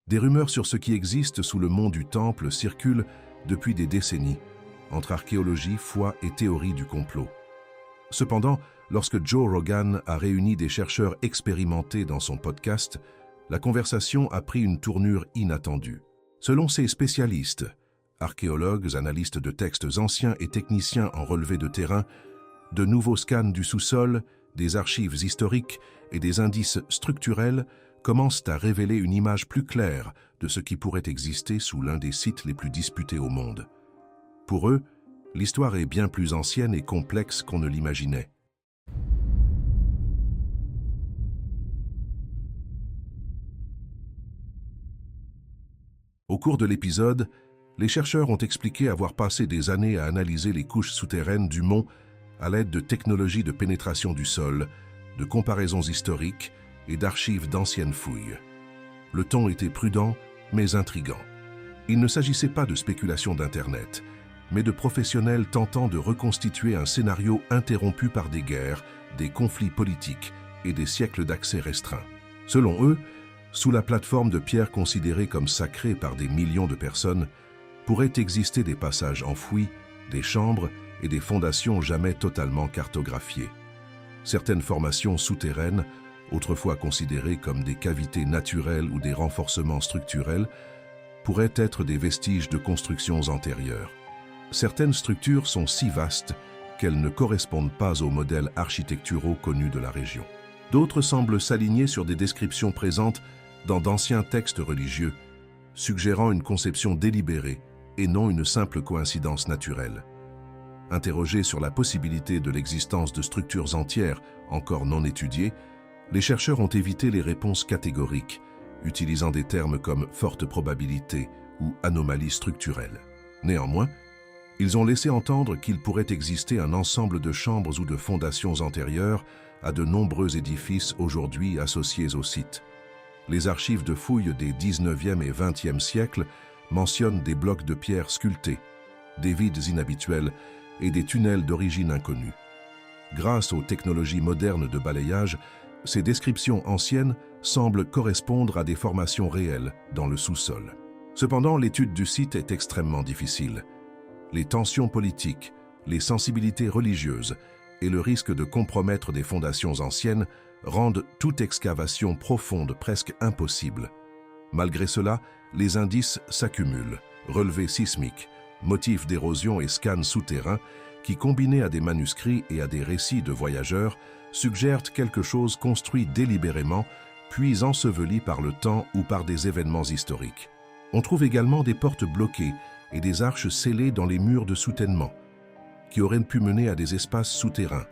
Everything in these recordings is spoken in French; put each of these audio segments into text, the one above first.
Des rumeurs sur ce qui existe sous le mont du Temple circulent depuis des décennies, entre archéologie, foi et théorie du complot. Cependant, lorsque Joe Rogan a réuni des chercheurs expérimentés dans son podcast, la conversation a pris une tournure inattendue. Selon ces spécialistes, archéologues, analystes de textes anciens et techniciens en relevé de terrain, de nouveaux scans du sous-sol, des archives historiques et des indices structurels commencent à révéler une image plus claire de ce qui pourrait exister sous l'un des sites les plus disputés au monde. Pour eux, l'histoire est bien plus ancienne et complexe qu'on ne l'imaginait. Au cours de l'épisode, les chercheurs ont expliqué avoir passé des années à analyser les couches souterraines du mont à l'aide de technologies de pénétration du sol, de comparaisons historiques et d'archives d'anciennes fouilles. Le ton était prudent, mais intrigant. Il ne s'agissait pas de spéculation d'Internet, mais de professionnels tentant de reconstituer un scénario interrompu par des guerres, des conflits politiques et des siècles d'accès restreint. Selon eux, sous la plateforme de pierre considérée comme sacrée par des millions de personnes, pourraient exister des passages enfouis, des chambres et des fondations jamais totalement cartographiées. Certaines formations souterraines, autrefois considérées comme des cavités naturelles ou des renforcements structurels, pourraient être des vestiges de constructions antérieures. Certaines structures sont si vastes qu'elles ne correspondent pas aux modèles architecturaux connus de la région. D'autres semblent s'aligner sur des descriptions présentes dans d'anciens textes religieux, suggérant une conception délibérée et non une simple coïncidence naturelle. Interrogés sur la possibilité de l'existence de structures entières encore non étudiées, les chercheurs ont évité les réponses catégoriques, utilisant des termes comme forte probabilité ou anomalie structurelle. Néanmoins, ils ont laissé entendre qu'il pourrait exister un ensemble de chambres ou de fondations antérieures à de nombreux édifices aujourd'hui associés au site. Les archives de fouilles des 19e et 20e siècles mentionnent des blocs de pierre sculptés, des vides inhabituels et des tunnels d'origine inconnue. Grâce aux technologies modernes de balayage, ces descriptions anciennes semblent correspondre à des formations réelles dans le sous-sol. Cependant, l'étude du site est extrêmement difficile. Les tensions politiques, les sensibilités religieuses et le risque de compromettre des fondations anciennes rendent toute excavation profonde presque impossible. Malgré cela, les indices s'accumulent, relevés sismiques, motifs d'érosion et scans souterrains qui, combinés à des manuscrits et à des récits de voyageurs, suggèrent quelque chose construit délibérément, puis enseveli par le temps ou par des événements historiques. On trouve également des portes bloquées et des arches scellées dans les murs de soutènement, qui auraient pu mener à des espaces souterrains.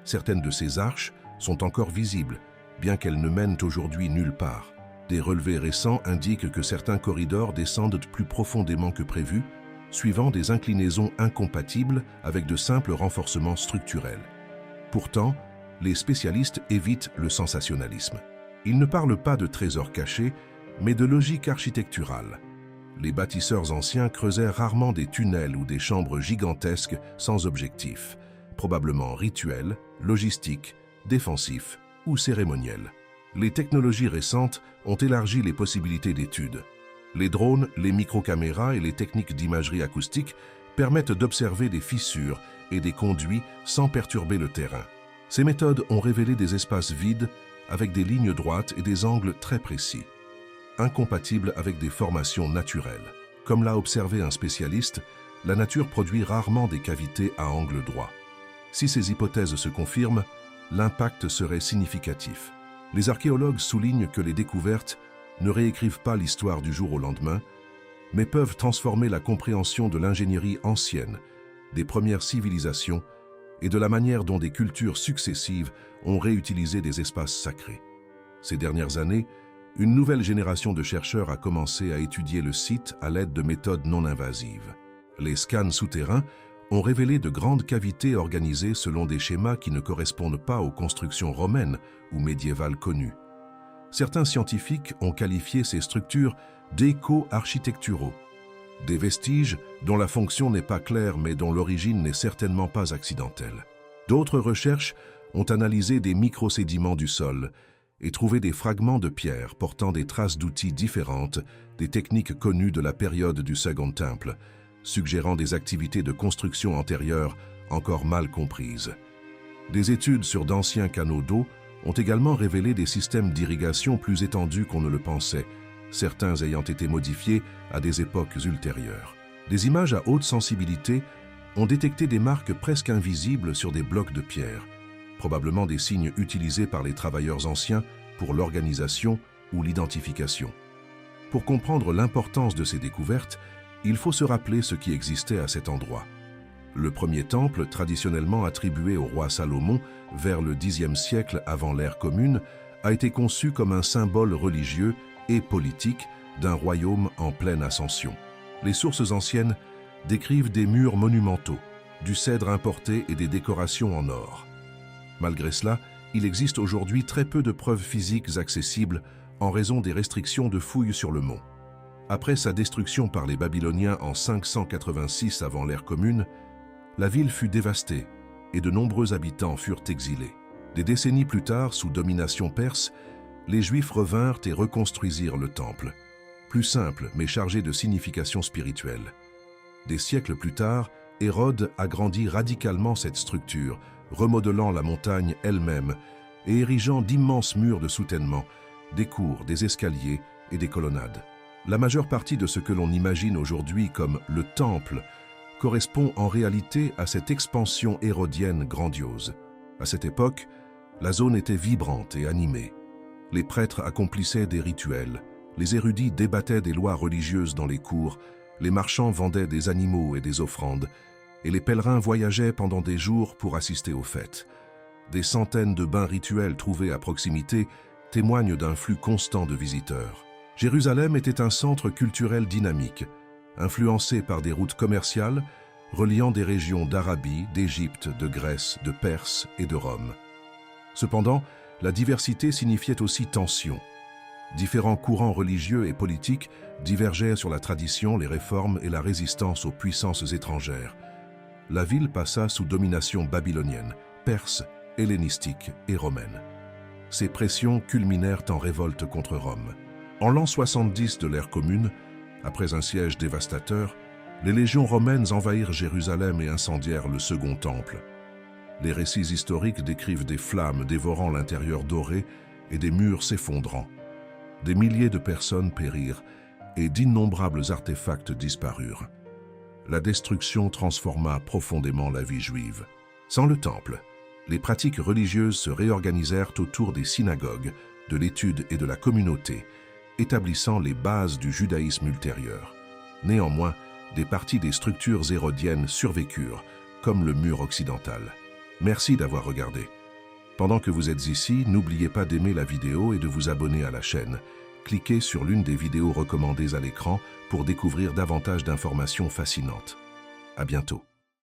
Certaines de ces arches sont encore visibles, bien qu'elles ne mènent aujourd'hui nulle part. Des relevés récents indiquent que certains corridors descendent plus profondément que prévu, suivant des inclinaisons incompatibles avec de simples renforcements structurels. Pourtant, les spécialistes évitent le sensationnalisme. Ils ne parlent pas de trésors cachés, mais de logique architecturale. Les bâtisseurs anciens creusaient rarement des tunnels ou des chambres gigantesques sans objectif, probablement rituels, logistiques, défensifs ou cérémoniels. Les technologies récentes ont élargi les possibilités d'études. Les drones, les microcaméras et les techniques d'imagerie acoustique permettent d'observer des fissures et des conduits sans perturber le terrain. Ces méthodes ont révélé des espaces vides avec des lignes droites et des angles très précis, incompatibles avec des formations naturelles. Comme l'a observé un spécialiste, la nature produit rarement des cavités à angle droit. Si ces hypothèses se confirment, l'impact serait significatif. Les archéologues soulignent que les découvertes ne réécrivent pas l'histoire du jour au lendemain, mais peuvent transformer la compréhension de l'ingénierie ancienne, des premières civilisations et de la manière dont des cultures successives ont réutilisé des espaces sacrés. Ces dernières années, une nouvelle génération de chercheurs a commencé à étudier le site à l'aide de méthodes non invasives. Les scans souterrains ont révélé de grandes cavités organisées selon des schémas qui ne correspondent pas aux constructions romaines ou médiévales connues. Certains scientifiques ont qualifié ces structures d'éco-architecturaux, des vestiges dont la fonction n'est pas claire mais dont l'origine n'est certainement pas accidentelle. D'autres recherches ont analysé des microsédiments du sol et trouver des fragments de pierre portant des traces d'outils différentes, des techniques connues de la période du Second Temple, suggérant des activités de construction antérieures encore mal comprises. Des études sur d'anciens canaux d'eau ont également révélé des systèmes d'irrigation plus étendus qu'on ne le pensait, certains ayant été modifiés à des époques ultérieures. Des images à haute sensibilité ont détecté des marques presque invisibles sur des blocs de pierre, probablement des signes utilisés par les travailleurs anciens pour l'organisation ou l'identification. Pour comprendre l'importance de ces découvertes, il faut se rappeler ce qui existait à cet endroit. Le premier temple, traditionnellement attribué au roi Salomon vers le Xe siècle avant l'ère commune, a été conçu comme un symbole religieux et politique d'un royaume en pleine ascension. Les sources anciennes décrivent des murs monumentaux, du cèdre importé et des décorations en or. Malgré cela, il existe aujourd'hui très peu de preuves physiques accessibles en raison des restrictions de fouilles sur le mont. Après sa destruction par les Babyloniens en 586 avant l'ère commune, la ville fut dévastée et de nombreux habitants furent exilés. Des décennies plus tard, sous domination perse, les Juifs revinrent et reconstruisirent le temple, plus simple mais chargé de signification spirituelle. Des siècles plus tard, Hérode agrandit radicalement cette structure, remodelant la montagne elle-même et érigeant d'immenses murs de soutènement, des cours, des escaliers et des colonnades. La majeure partie de ce que l'on imagine aujourd'hui comme le temple correspond en réalité à cette expansion hérodienne grandiose. À cette époque, la zone était vibrante et animée. Les prêtres accomplissaient des rituels, les érudits débattaient des lois religieuses dans les cours, les marchands vendaient des animaux et des offrandes, et les pèlerins voyageaient pendant des jours pour assister aux fêtes. Des centaines de bains rituels trouvés à proximité témoignent d'un flux constant de visiteurs. Jérusalem était un centre culturel dynamique, influencé par des routes commerciales reliant des régions d'Arabie, d'Égypte, de Grèce, de Perse et de Rome. Cependant, la diversité signifiait aussi tension. Différents courants religieux et politiques divergeaient sur la tradition, les réformes et la résistance aux puissances étrangères. La ville passa sous domination babylonienne, perse, hellénistique et romaine. Ces pressions culminèrent en révolte contre Rome. En l'an 70 de l'ère commune, après un siège dévastateur, les légions romaines envahirent Jérusalem et incendièrent le second temple. Les récits historiques décrivent des flammes dévorant l'intérieur doré et des murs s'effondrant. Des milliers de personnes périrent et d'innombrables artefacts disparurent. La destruction transforma profondément la vie juive. Sans le temple, les pratiques religieuses se réorganisèrent autour des synagogues, de l'étude et de la communauté, établissant les bases du judaïsme ultérieur. Néanmoins, des parties des structures hérodiennes survécurent, comme le mur occidental. Merci d'avoir regardé. Pendant que vous êtes ici, n'oubliez pas d'aimer la vidéo et de vous abonner à la chaîne. Cliquez sur l'une des vidéos recommandées à l'écran pour découvrir davantage d'informations fascinantes. À bientôt.